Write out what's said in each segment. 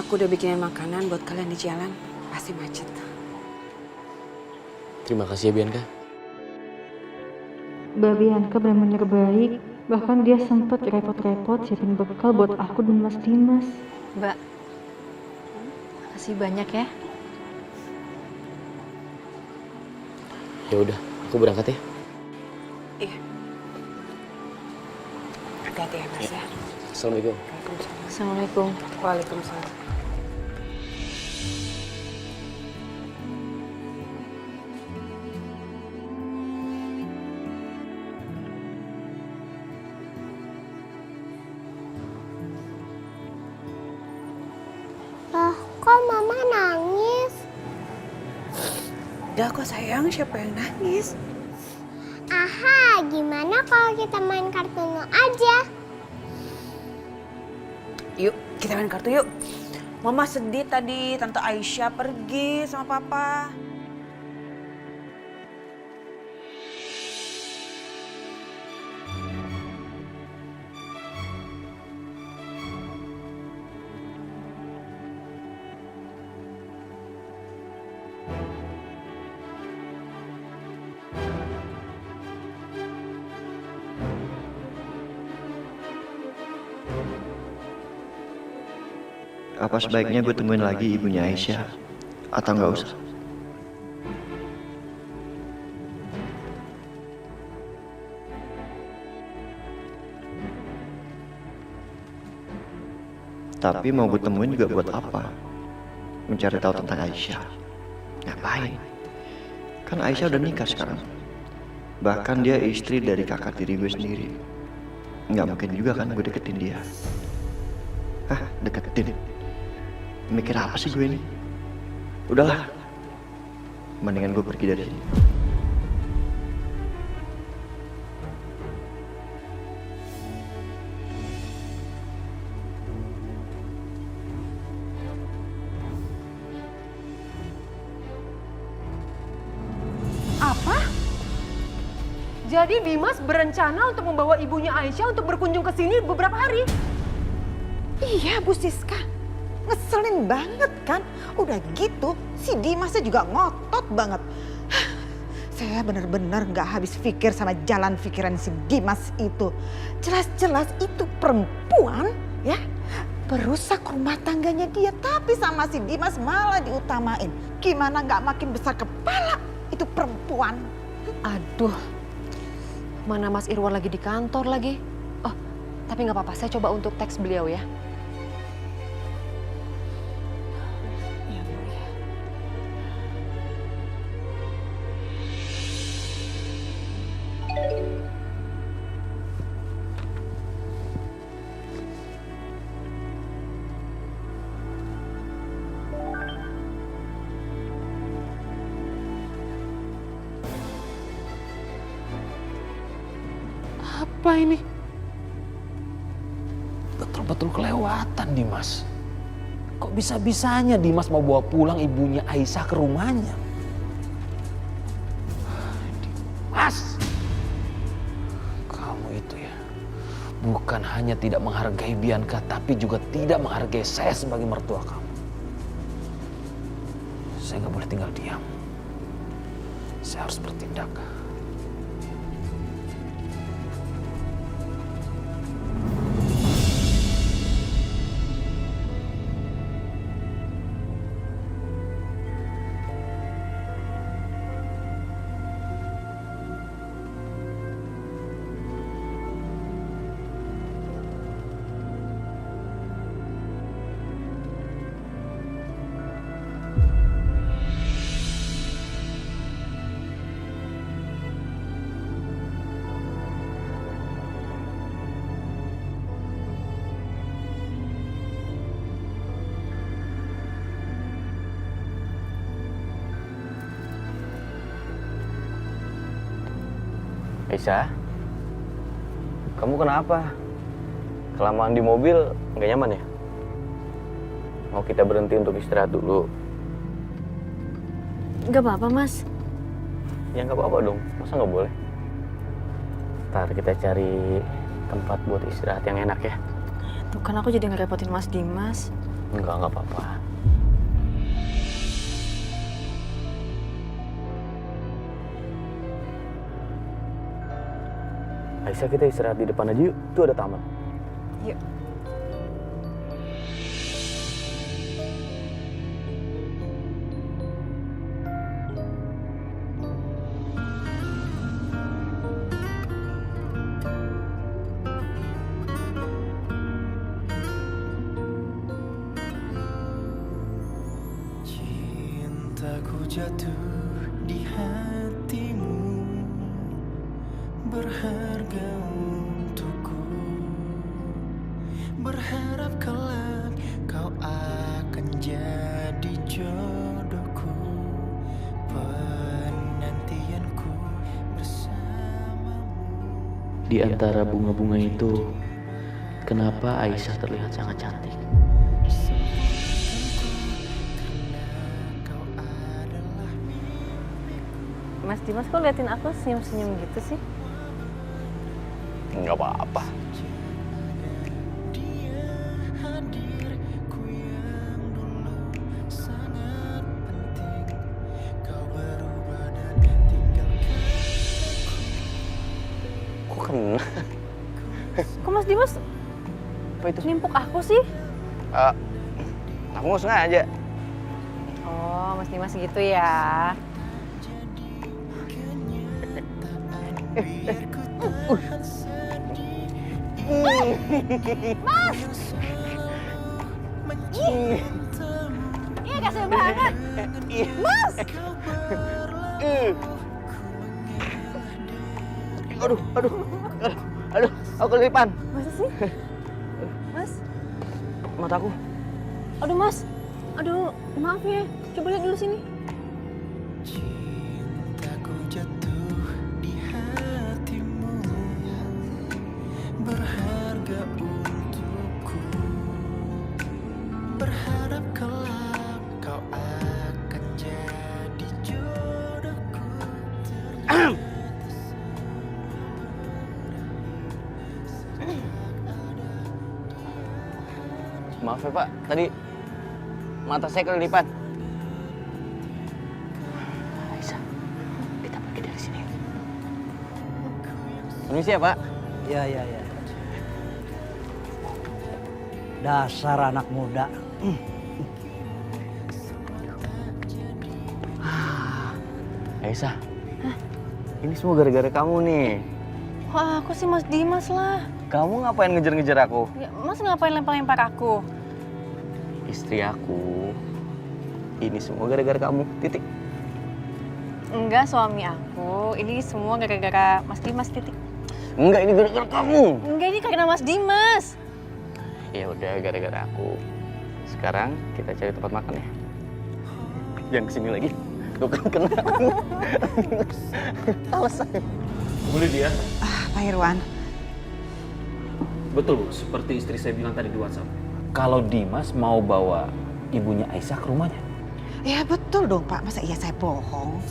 Aku udah bikinin makanan buat kalian di jalan. Pasti macet. Terima kasih ya Bianca. Mbak Bianca benar-benar baik. Bahkan dia sempat repot-repot siapin bekal buat aku dan Mas Dimas. Mbak, makasih banyak ya. Ya udah, aku berangkat ya. Iya. Hati-hati ya Mas ya. Assalamualaikum. Waalaikumsalam. Assalamualaikum. Waalaikumsalam. Loh, kok mama nangis? Udah kok sayang, siapa yang nangis? Aha, gimana kalau kita main kartu aja? Yuk, kita main kartu yuk. Mama sedih tadi, Tante Aisyah pergi sama Papa. Apa sebaiknya gue temuin lagi ibunya Aisyah? Atau nggak usah? Tapi mau gue temuin juga buat apa? Mencari tahu tentang Aisyah. Ngapain? Kan Aisyah udah nikah sekarang. Bahkan dia istri dari kakak tiri gue sendiri. Nggak mungkin juga kan gue deketin dia. Hah, deketin? Mikir apa sih gue ini? Udahlah, mendingan gue pergi dari sini. Apa? Jadi Dimas berencana untuk membawa ibunya Aisyah untuk berkunjung ke sini beberapa hari? Iya Bu Siska, ngeselin banget kan? Udah gitu si Dimasnya juga ngotot banget. Saya benar-benar nggak habis pikir sama jalan pikiran si Dimas itu. Jelas-jelas itu perempuan ya, perusak rumah tangganya dia. Tapi sama si Dimas malah diutamain. Gimana nggak makin besar kepala itu perempuan. Aduh, mana Mas Irwan lagi di kantor lagi. Oh, tapi nggak apa-apa, saya coba untuk teks beliau ya. Iya Bu ya. Apa ini? Betul-betul kelewatan Dimas. Kok bisa-bisanya Dimas mau bawa pulang ibunya Aisyah ke rumahnya? Dimas! Kamu itu ya, bukan hanya tidak menghargai Bianca, tapi juga tidak menghargai saya sebagai mertua kamu. Saya nggak boleh tinggal diam. Saya harus bertindak. Aisyah, kamu kenapa? Kelamaan di mobil nggak nyaman ya? Mau kita berhenti untuk istirahat dulu? Nggak apa-apa Mas. Ya nggak apa-apa dong, masa nggak boleh? Ntar kita cari tempat buat istirahat yang enak ya. Tuh kan aku jadi ngerepotin Mas Dimas. Enggak apa-apa. Aisyah, kita istirahat di depan aja yuk. Tuh ada taman. Yuk. Cintaku jatuh di hatimu, berharga untukku. Berharap kelak kau akan jadi jodohku, penantianku bersamamu. Di antara bunga-bunga itu, kenapa Aisyah terlihat sangat cantik? Mas Dimas kok liatin aku senyum-senyum gitu sih? Enggak apa-apa. Kok kena? Kok Mas Dimas Apa itu? nimpuk aku sih? Aku nggak sengaja. Oh, Mas Dimas gitu ya. Iya, kasih banget. Mas! Aduh, aku kelipan. Masa sih? Mas? Mataku. Aduh, Mas. Aduh, maaf ya. Coba lihat dulu sini. Cintaku jatuh di hatimu, berharga untukku. Berharap kelak kau akan jadi jodohku. Maaf ya Pak, tadi mata saya kelilipan. Aisyah, kita pergi dari sini. Permisi ya Pak. Ya. Dasar anak muda. Aisyah, ini semua gara-gara kamu nih. Kok aku sih Mas Dimas lah? Kamu ngapain ngejar-ngejar aku? Ya, Mas ngapain lempar-lempar aku? Istri aku. Ini semua gara-gara kamu, titik. Enggak, suami aku. Ini semua gara-gara Mas Dimas, titik. Enggak, ini gara-gara kamu. Enggak, ini karena Mas Dimas. Ya udah, gara-gara aku. Sekarang kita cari tempat makan ya. Jangan kesini lagi. Tuh kan kena. Alasan. Boleh dia? Pak Irwan. Betul, Bu. Seperti istri saya bilang tadi di WhatsApp. Kalau Dimas mau bawa ibunya Aisyah ke rumahnya. Ya betul dong Pak, masa iya saya bohong?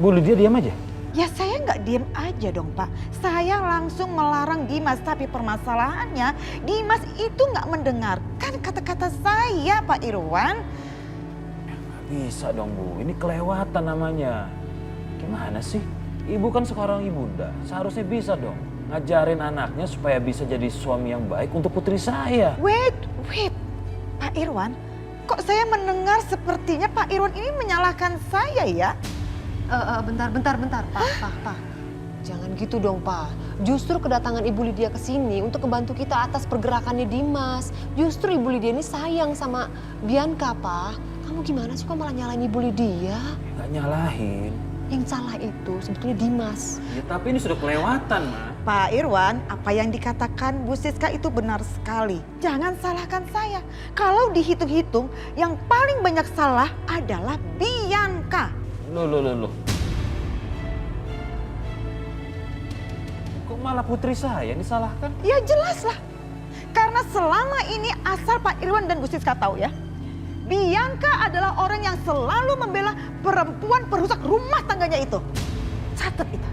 Bu Lydia diam aja. Ya saya nggak diem aja dong Pak. Saya langsung melarang Dimas, tapi permasalahannya Dimas itu nggak mendengarkan kata-kata saya Pak Irwan. Bisa dong Bu, ini kelewatan namanya. Gimana sih? Ibu kan sekarang ibunda, seharusnya bisa dong ngajarin anaknya supaya bisa jadi suami yang baik untuk putri saya. Wait, Pak Irwan, kok saya mendengar sepertinya Pak Irwan ini menyalahkan saya ya? Bentar, Pak. Jangan gitu dong, Pak. Justru kedatangan Ibu Lydia ke sini untuk membantu kita atas pergerakannya Dimas. Justru Ibu Lydia ini sayang sama Bianca, Pak. Kamu gimana sih kok malah nyalain Ibu Lydia? Gak nyalahin. Yang salah itu sebetulnya Dimas. Ya, tapi ini sudah kelewatan, Ma. Pak Irwan, apa yang dikatakan Bu Siska itu benar sekali. Jangan salahkan saya. Kalau dihitung-hitung, yang paling banyak salah adalah Bianca. Loh. Kok malah putri saya yang disalahkan? Ya jelas lah. Karena selama ini asal Pak Irwan dan Bu Siska tahu ya, Bianca adalah orang yang selalu membela perempuan perusak rumah tangganya itu. Catat itu.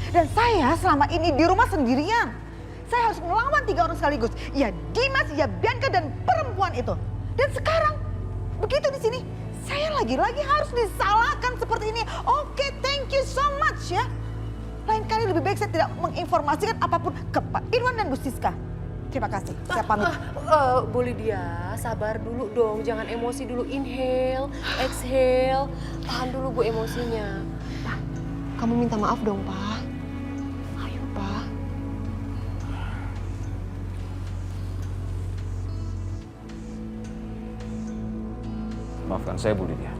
Dan saya selama ini di rumah sendirian. Saya harus melawan 3 orang sekaligus. Ya Dimas, ya Bianca, dan perempuan itu. Dan sekarang, begitu di sini, saya lagi-lagi harus disalahkan seperti ini. Oke, thank you so much ya. Lain kali lebih baik saya tidak menginformasikan apapun ke Pak Irwan dan Bu Siska. Terima kasih, saya pamit. Bu Lydia, sabar dulu dong, jangan emosi dulu. Inhale, exhale, tahan dulu Bu emosinya. Pak, kamu minta maaf dong Pak. Ayo Pak. Maafkan saya Bu Lydia.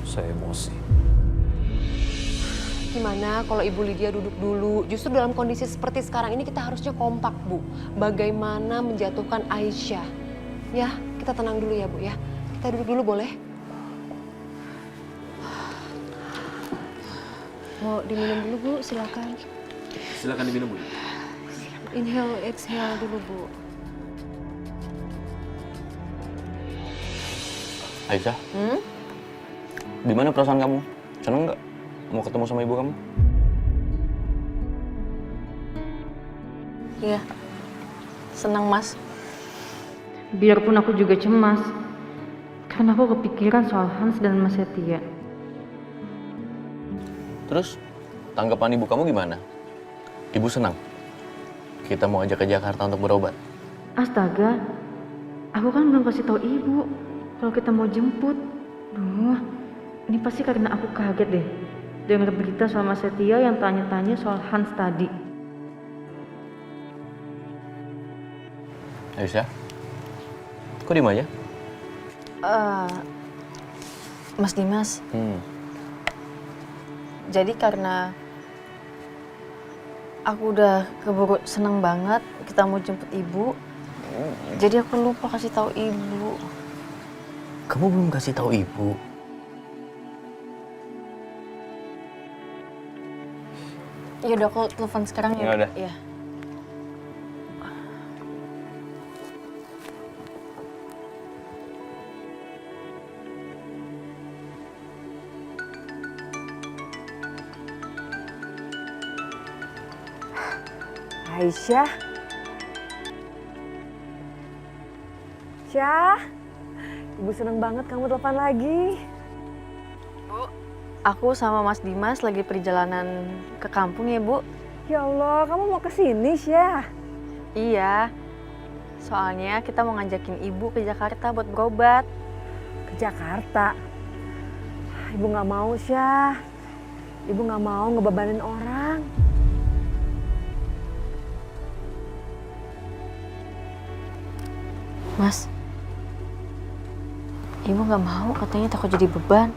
Saya emosi. Gimana kalau Ibu Lydia duduk dulu? Justru dalam kondisi seperti sekarang ini kita harusnya kompak, Bu. Bagaimana menjatuhkan Aisyah? Ya, kita tenang dulu ya, Bu ya. Kita duduk dulu boleh? Mau diminum dulu, Bu? Silakan. Silakan diminum Bu. Inhale, exhale dulu, Bu. Aisyah, gimana perasaan kamu? Seneng nggak mau ketemu sama ibu kamu? Iya, senang Mas. Biarpun aku juga cemas, karena aku kepikiran soal Hans dan Mas Setia. Terus, tanggapan ibu kamu gimana? Ibu senang? Kita mau ajak ke Jakarta untuk berobat. Astaga, aku kan belum kasih tahu ibu kalau kita mau jemput. Duh, ini pasti karena aku kaget deh dengar berita soal Mas Setia yang tanya-tanya soal Hans tadi. Aisyah, kok diem aja? Mas Dimas, jadi karena aku udah keburu seneng banget kita mau jemput ibu, jadi aku lupa kasih tahu ibu. Kamu belum kasih tahu ibu? Ya udah, aku telepon sekarang ya. Ya udah. Iya. Aisyah. Syah, Ibu seneng banget kamu telepon lagi. Bu, aku sama Mas Dimas lagi perjalanan ke kampung ya, Bu. Ya Allah, kamu mau ke sini, Syah? Iya, soalnya kita mau ngajakin ibu ke Jakarta buat berobat. Ke Jakarta? Ibu nggak mau, Syah. Ibu nggak mau ngebebanin orang. Mas, ibu nggak mau, katanya takut jadi beban.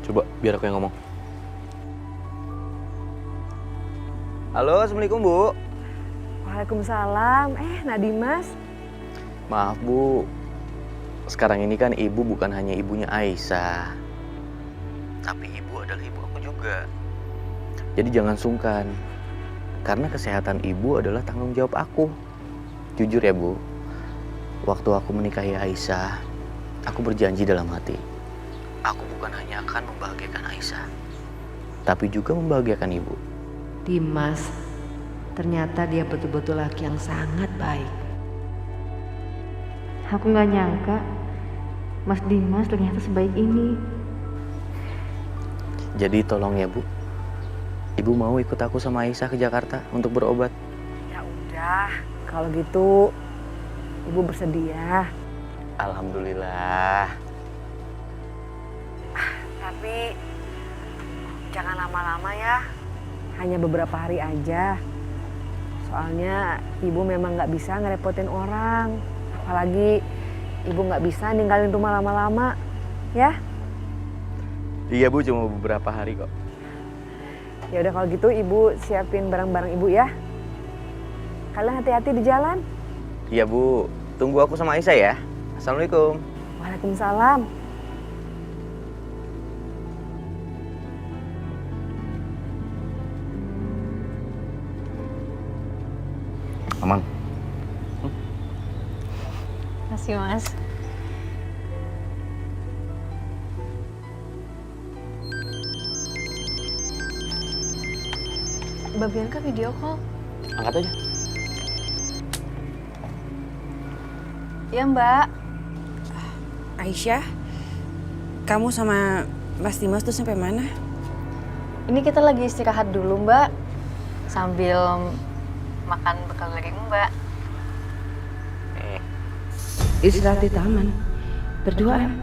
Coba, biar aku yang ngomong. Halo, Assalamualaikum, Bu. Waalaikumsalam. Nadimas. Maaf, Bu. Sekarang ini kan ibu bukan hanya ibunya Aisyah. Tapi ibu adalah ibu aku juga. Jadi jangan sungkan. Karena kesehatan ibu adalah tanggung jawab aku. Jujur ya, Bu. Waktu aku menikahi Aisyah, aku berjanji dalam hati. Aku bukan hanya akan membahagiakan Aisyah, tapi juga membahagiakan ibu. Dimas, ternyata dia betul-betul laki yang sangat baik. Aku nggak nyangka Mas Dimas ternyata sebaik ini. Jadi tolong ya, Bu. Ibu mau ikut aku sama Aisyah ke Jakarta untuk berobat? Ya udah, kalau gitu Ibu bersedia. Alhamdulillah. Tapi jangan lama-lama ya, hanya beberapa hari aja. Soalnya Ibu memang nggak bisa ngerepotin orang. Apalagi Ibu nggak bisa ninggalin rumah lama-lama, ya? Iya, Bu, cuma beberapa hari kok. Ya udah kalau gitu Ibu siapin barang-barang Ibu ya. Kalian hati-hati di jalan. Iya, Bu. Tunggu aku sama Aisyah ya. Assalamualaikum. Waalaikumsalam. Aman. Makasih, Mas. Mbak Bianca video call. Angkat aja. Ya Mbak. Aisyah, kamu sama Mas Dimas tuh sampai mana? Ini kita lagi istirahat dulu Mbak. Sambil makan bekal dari Mbak. Istirahat di taman, berduaan.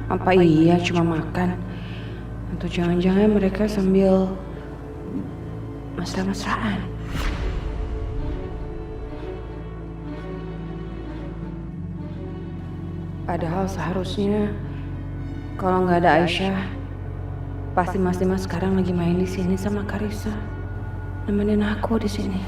Apa iya cuma makan? Atau jangan-jangan mereka sambil mesra-mesraan? Padahal seharusnya kalau nggak ada Aisyah, pasti Mas Dimas sekarang lagi main di sini sama Karissa, nemenin aku di sini.